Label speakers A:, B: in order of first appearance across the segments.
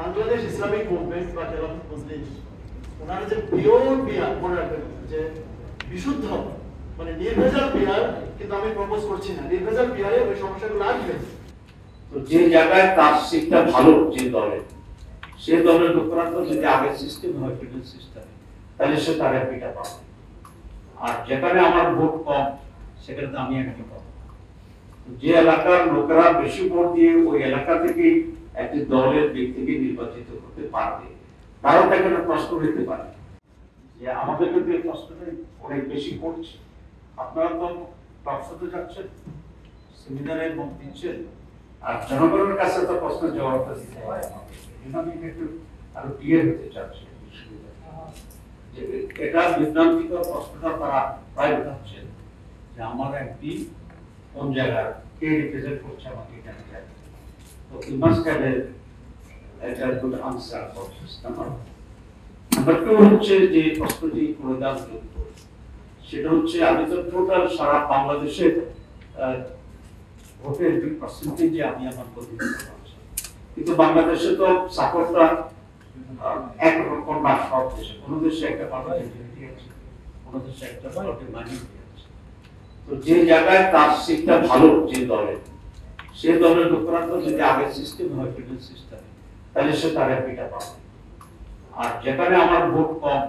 A: Bangladesh Islamic movement বা খেলাফত মজলিস ওনারা যে পিওর বিয়ার মনে রাখবেন যে বিশুদ্ধ মানে নির্ভেজাল বিয়ার, কিন্তু আমি প্রপোজ করছি না নির্ভেজাল বিয়ারে ওই সমস্যাগুলো আসবে।
B: তো যে জায়গায় তার সিটটা ভালো যে দলের, সে দলের লোকরা তো যদি আগের সিস্টেম হয় ফেডারেল সিস্টেম, তাহলে সে তার এমপিটা পাবে। আর যেখানে আমার ভোট কম সেখানে তো আমি এমপি পাবো। যে এলাকার লোকেরা বেশি ভোট দিয়ে ওই এলাকা থেকে একটি দলের ব্যক্তিকে নির্বাচিত করতে পারবে, তারাও তাকে একটা প্রশ্ন হতে পারে যে আমাদের কিন্তু এই প্রশ্নটা অনেক বেশি করছে। আপনারা তো টকশোতে যাচ্ছেন, সেমিনারে মত দিচ্ছেন, আর জনগণের কাছে তো প্রশ্ন জবাব দিতে হয়। আমি একটু আরো ক্লিয়ার হতে চাচ্ছি যে এটা বিভ্রান্তিকর প্রশ্নটা তারা প্রায় উঠাচ্ছেন যে আমার এমপি কোন জায়গার, কে রিপ্রেজেন্ট করছে আমাকে এখানে যায়। তো ইউ মাস্ট হ্যাভ একটা good answer for this. Number two হচ্ছে যে প্রশ্নটি প্রদান যোগ্য, সেটা হচ্ছে আমি তো টোটাল সারা বাংলাদেশের ভোটের পার্সেন্টেজে আমি আমার প্রতিনিধিত্ব করছি, কিন্তু বাংলাদেশে তো সাপোর্টটা একরকম না সব দেশে। কোনো দেশে একটা পার্লামেন্টারিটি আছে, কোনো দেশে একটা পার্লামেন্টারিটি আছে। তো যে জায়গায় তার সিটটা ভালো যে দলের, সে দলের লোকরা তো যদি আগের সিস্টেম হয় ফেডারেল সিস্টেম, তাহলে সে তার এমপিটা পাবে। আর যেখানে আমার ভোট কম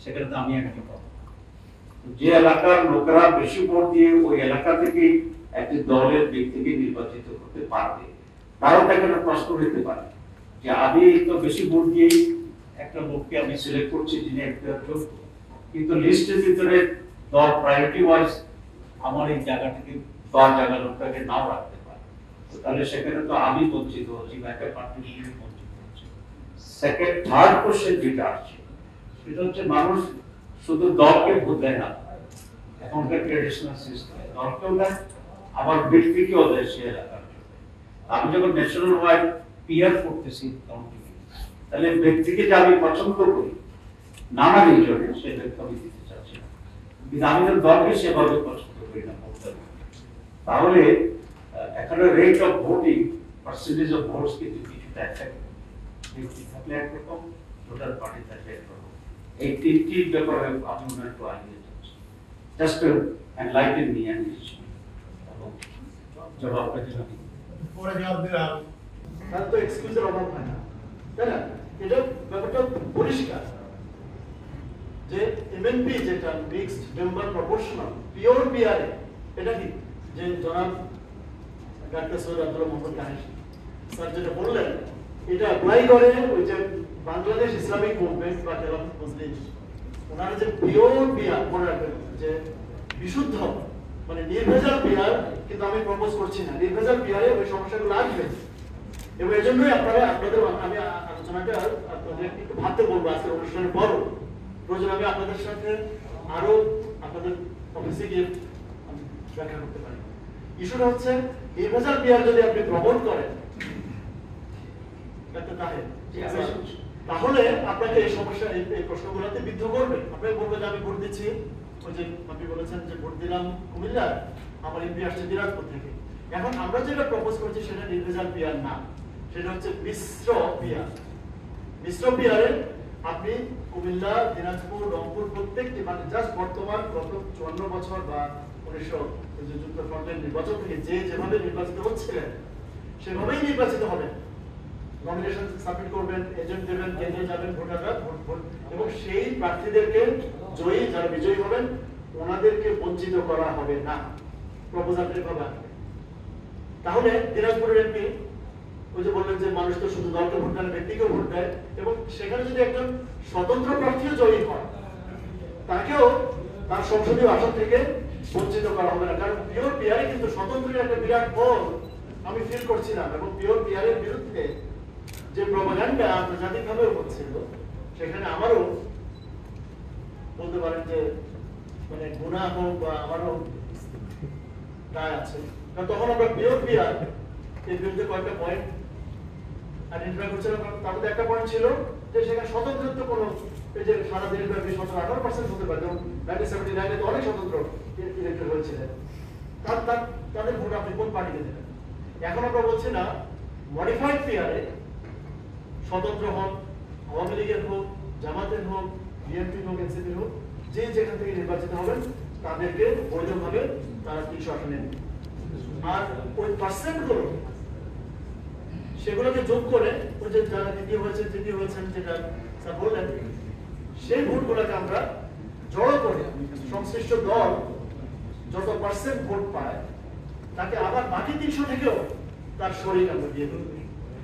B: সেখানে তো আমি এমপি পাবো। যে এলাকার লোকেরা বেশি ভোট দিয়ে ওই এলাকা থেকে একটি দলের ব্যক্তিকে নির্বাচিত করতে পারবে, তারাও তাকে একটা প্রশ্ন হতে পারে যে আমি তো বেশি ভোট দিয়েই একটা লোককে আমি সিলেক্ট করছি যিনি একটা যোগ্য, কিন্তু লিস্টের ভিতরে দল প্রায়োরিটি ওয়াইজ আমার এই জায়গা থেকে দল জায়গা লোকটাকে নাও রাখতে পারে, তাহলে সেখানে তো আমি বঞ্চিত হচ্ছি বা একটা পার্টি বঞ্চিত হচ্ছে। সেকেন্ড থার্ড কোশ্চেন যেটা আসছে সেটা হচ্ছে মানুষ শুধু দলকে ভোট দেয় না, এখনকার ট্রেডিশনাল সিস্টেম দলকেও দেয় আবার ব্যক্তিকেও দেয় সে এলাকার। আমি যখন ন্যাশনাল ওয়াইড পিয়ার করতেছি তাহলে ব্যক্তিকে যে আমি পছন্দ করি নানা রিজনে, সে ব্যক্তি আমি দিতে চাচ্ছি না, কিন্তু আমি তো দলকে সেভাবে পছন্দ করি না। তাহলে এখানে rate of voting percentage of votes কিন্তু কিছুটা এফেক্ট ব্যক্তি থাকলে একরকম, টোটাল পার্টি থাকলে একরকম। এই তিনটি ব্যাপারে আমি মনে একটু আগে যাচ্ছি, জাস্ট এনলাইটেন মি এন্ড জবাবটা জানি
A: পরে জবাব দেওয়া তার তো এক্সকিউজের অভাব হয় না, তাই না? এটা ব্যাপারটা পরিষ্কার যে এমএনপি যেটা mixed member proportional pure BRA, এটা কি যে জনাব ডাক্তার সৈয়দ আব্দুল মোহাম্মদ কাহিনী স্যার যেটা বললেন, এটা অ্যাপ্লাই করে ওই যে বাংলাদেশ ইসলামিক মুভমেন্ট বা খেলাফত মজলিস ওনারা যে পিওর বিয়ার মনে রাখবেন যে বিশুদ্ধ মানে নির্ভেজাল বিয়ার, কিন্তু আমি প্রপোজ করছি না নির্ভেজাল বিয়ারে ওই সমস্যাগুলো আসবে। এবং এই জন্যই আপনাদের আমি আলোচনাটা আপনাদের একটু ভাবতে বলবো আজকের অনুষ্ঠানের পরও প্রয়োজন আমি আপনাদের সাথে আরো আপনাদের অফিসে গিয়ে ব্যাখ্যা করতে পারি। ইস্যুটা হচ্ছে নির্ভেজাল বিয়ার যদি আপনি প্রমোট করেন তাহলে আপনাকে এই সমস্যা এই প্রশ্নগুলোতে বিদ্ধ করবে। আপনাকে বলবে যে আমি ভোট দিচ্ছি, ওই যে আপনি বলেছেন যে ভোট দিলাম কুমিল্লা, আমার এমপি আসছে দিনাজপুর থেকে। এখন আমরা যেটা প্রপোজ করছি সেটা নির্ভেজাল বিয়ার না, সেটা হচ্ছে মিশ্র বিয়ার। মিশ্র বিয়ারে আপনি কুমিল্লা, দিনাজপুর, রংপুর প্রত্যেকটি মানে জাস্ট বর্তমান গত 54 বছর বা 1900 যুক্তফ্রন্টের নির্বাচন থেকে যে যেভাবে নির্বাচিত হচ্ছিলেন সেভাবেই নির্বাচিত হবেন। নমিনেশন সাবমিট করবেন, এজেন্ট দেবেন, কেন্দ্রে যাবেন, ভোটাররা ভোট এবং সেই প্রার্থীদেরকে জয়ী যারা বিজয়ী হবেন ওনাদেরকে বঞ্চিত করা হবে না। প্রপোজালটা এভাবে আসবে। তাহলে দিনাজপুরের এমপি ওই যে বললেন যে মানুষ তো শুধু দলকে ভোট দেয়, ব্যক্তিকেও ভোট দেয়, এবং সেখানে যদি একজন স্বতন্ত্র প্রার্থীও জয়ী হয় তাকেও তার সংসদীয় আসন থেকে বঞ্চিত করা হবে না। কারণ পিওর পিয়ারে কিন্তু স্বতন্ত্রের একটা বিরাট বল আমি ফিল করছিলাম, এবং পিওর পিয়ারের বিরুদ্ধে যে প্রপাগান্ডা আন্তর্জাতিকভাবে হচ্ছিল সেখানে আমারও বলতে পারেন যে মানে গুনাহ হোক বা আমারও দায় আছে। কারণ তখন আমরা পিওর পিয়ার এর বিরুদ্ধে কয়েকটা পয়েন্ট আইডেন্টিফাই করছিলাম। তার মধ্যে একটা পয়েন্ট ছিল যে সেখানে স্বতন্ত্রত্ব কোনো এই যে সারা দেশব্যাপী 17-18% হতে পারে, যেমন 1979 তো অনেক স্বতন্ত্র ইলেক্টেড হয়েছিলেন, তাদের ভোট আপনি কোন পার্টিকে দেবেন। এখন আমরা বলছি না মডিফাইড পিয়ারে স্বতন্ত্র হন, আওয়ামী লীগের হোক, জামাতের হোক, বিএনপির হোক, এনসিপির হোক, যে যেখান থেকে নির্বাচিত হবেন তাদেরকে বৈধভাবে তারা 300 আসনে নেবে। আর ওই পার্সেন্টগুলো সেগুলোকে যোগ করে ওই যে যারা তৃতীয় হয়েছেন যেটা স্যার বললেন, সেই ভোটগুলোকে আমরা জড়ো করে সংশ্লিষ্ট দল যত পার্সেন্ট ভোট পায় তাকে আবার বাকি 300 থেকেও তার শরীর আমরা দিয়ে দেবো।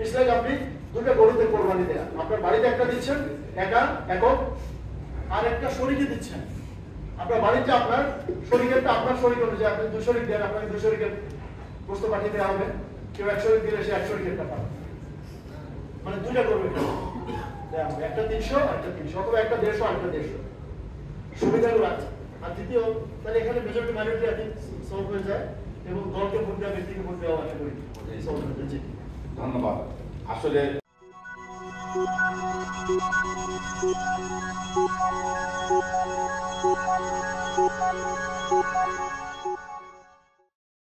A: ইসলাম আপনি দুটো গরুতে কোরবানি দেয়া, আপনার বাড়িতে একটা দিচ্ছেন একক, আর একটা শরীকে দিচ্ছেন। আপনার বাড়িতে আপনার শরীরটা আপনার শরীর অনুযায়ী আপনি 2 শরীর দেন, আপনাকে 2 শরীরের প্রস্তাব পাঠিয়ে দেওয়া হবে। কেউ 1 শরীর দিলে সে 1 শরীরেরটা পাবে, মানে দুইটা করবে, একটা 300 আর একটা 300, অথবা একটা 150 আর একটা 150 সুবিধাগুলো আছে। আর তৃতীয়, তাহলে এখানে majority minority I think solve হয়ে যায় এবং দলকে ভোট দেওয়া, ব্যক্তিকে ভোট দেওয়া আশা করি সলভ হয়ে যায়।
C: ধন্যবাদ। আসলে